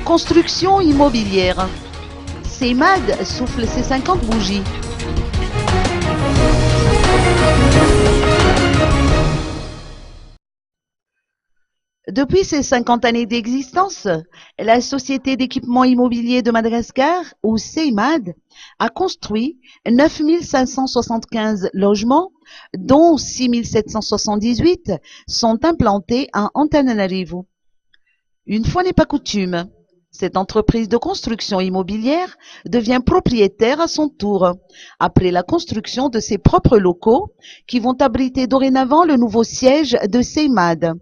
Construction immobilière. CIMAD souffle ses 50 bougies. Depuis ses 50 années d'existence, la Société d'équipement immobilier de Madagascar, ou CIMAD, a construit 9 575 logements, dont 6 778 sont implantés à Antananarivo. Une fois n'est pas coutume, cette entreprise de construction immobilière devient propriétaire à son tour, après la construction de ses propres locaux qui vont abriter dorénavant le nouveau siège de CIMAD.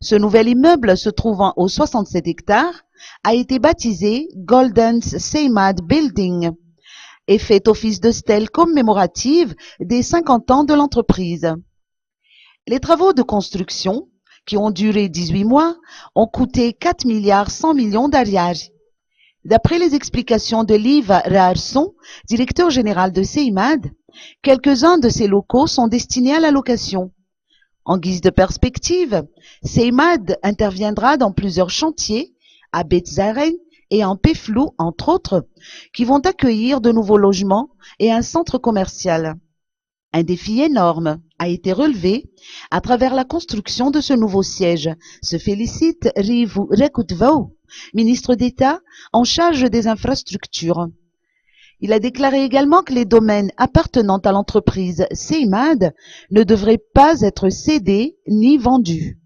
Ce nouvel immeuble, se trouvant aux 67 hectares, a été baptisé Golden's CIMAD Building et fait office de stèle commémorative des 50 ans de l'entreprise. Les travaux de construction, qui ont duré 18 mois, ont coûté 4,1 milliards d'ariary. D'après les explications de Liv Raarson, directeur général de CIMAD, quelques-uns de ces locaux sont destinés à la location. En guise de perspective, CIMAD interviendra dans plusieurs chantiers, à Betzaren et en Peflou, entre autres, qui vont accueillir de nouveaux logements et un centre commercial. Un défi énorme a été relevé à travers la construction de ce nouveau siège, se félicite Rivu Rekutvau, ministre d'État en charge des infrastructures. Il a déclaré également que les domaines appartenant à l'entreprise CIMAD ne devraient pas être cédés ni vendus.